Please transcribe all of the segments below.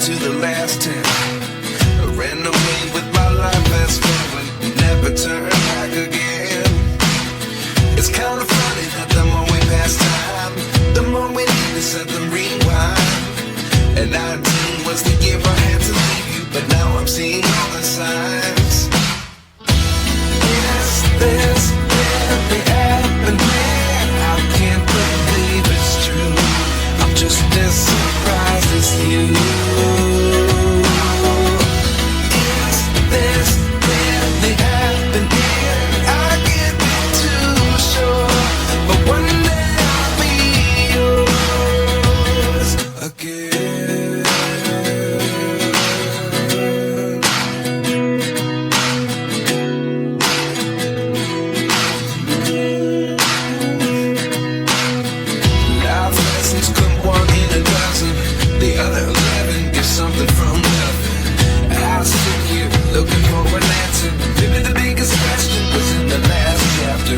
to the last 10. I ran away with my life fast forward, never turn back again. It's kind of funny that the more we pass time, the more we need to set them rewind. And 19 was the year I had to leave you, but now I'm seeing all the signs. Yes, this really happened. I can't believe it's true. I'm just as surprised as you. Is this really happening? I can't be too sure, but one day I'll be yours again. Life lessons come one in a dozen. The other 11 get something from nothing. I sit here looking for an answer. Maybe the biggest question was in the last chapter.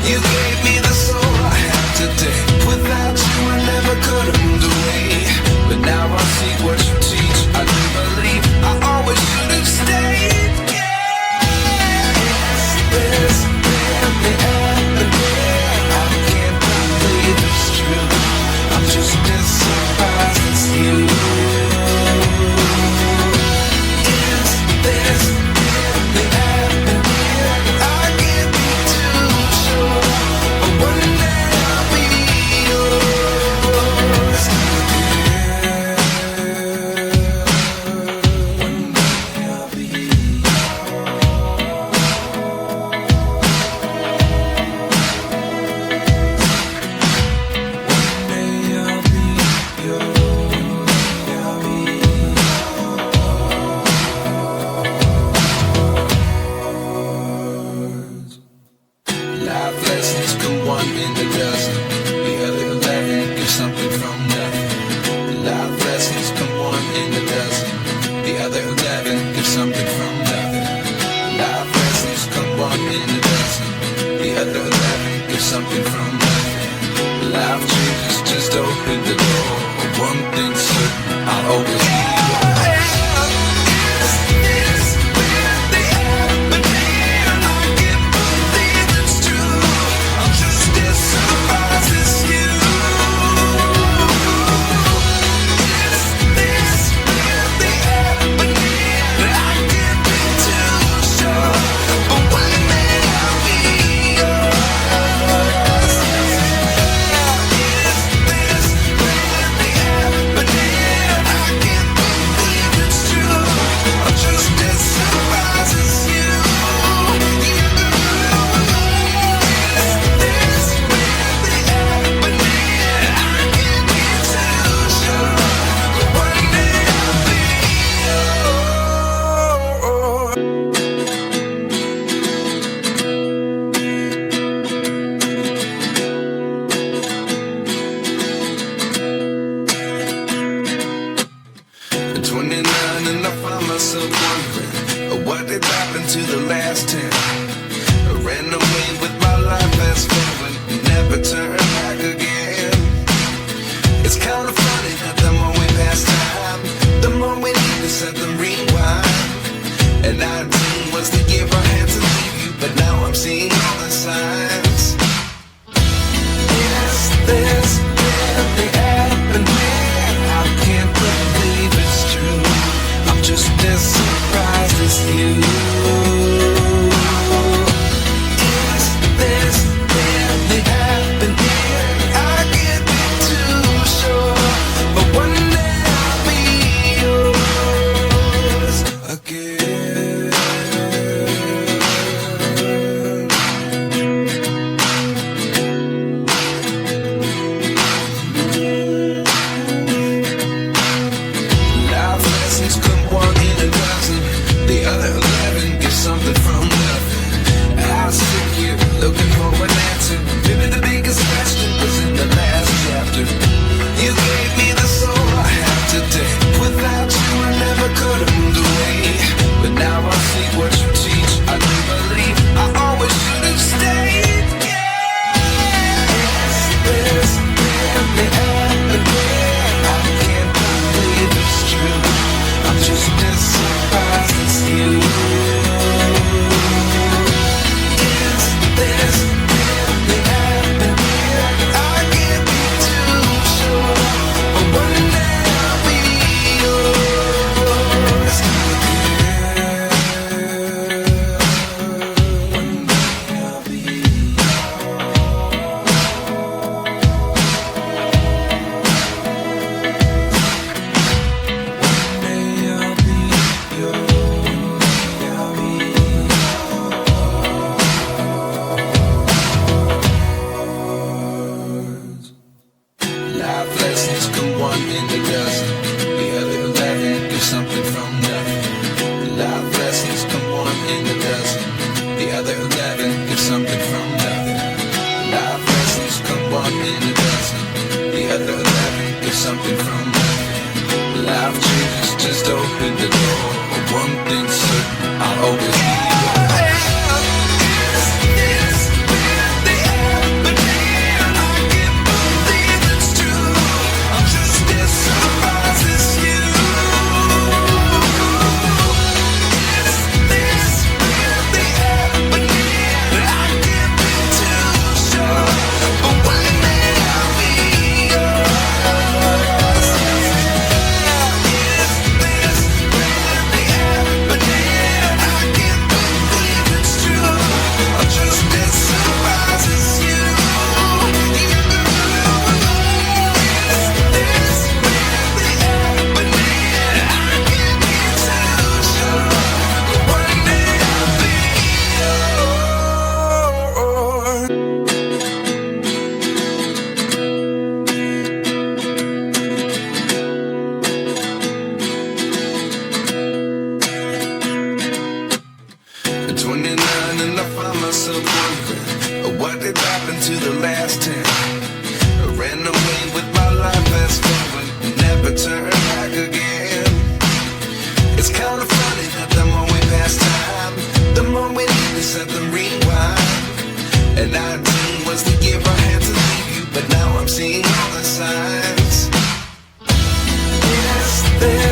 You gave me the soul I have today. Without you I never could have moved away. But now I see what you teach. I do believe I always should have stayed. Yes, this really happened. I can't believe it's true. I'm just as surprised as you. Is this really happening? I can't be too sure, but one day I'll be yours again. One day I'll be Life lessons come one in a dozen. The other 11 give something from nothing. Life lessons come one in a dozen. The other 11 give something from nothing. Life lessons come one in a dozen. The other 11 give something from nothing. Life changes just open the door. One thing's certain, I'll always be yours. At 29 and I find myself wondering what did happen to the last 10. I ran away with my life fast forward, never turn back again. It's kind of funny that the more we pass time, the more we need to set them rewind. And 19 was the year I had to leave you, but now I'm seeing all the signs. Yes, this really happened. I can't believe it's true. I'm just as surprised as you. just open the door. One thing's certain, I'll always be yours. At 29 and I find myself wondering, what did happen to the last 10? I ran away with my life fast forward, never turn back again. It's kind of funny that the more we pass time, the more we need to set the rewind. And 19 was the year I had to leave you, but now I'm seeing all the signs. Yes, there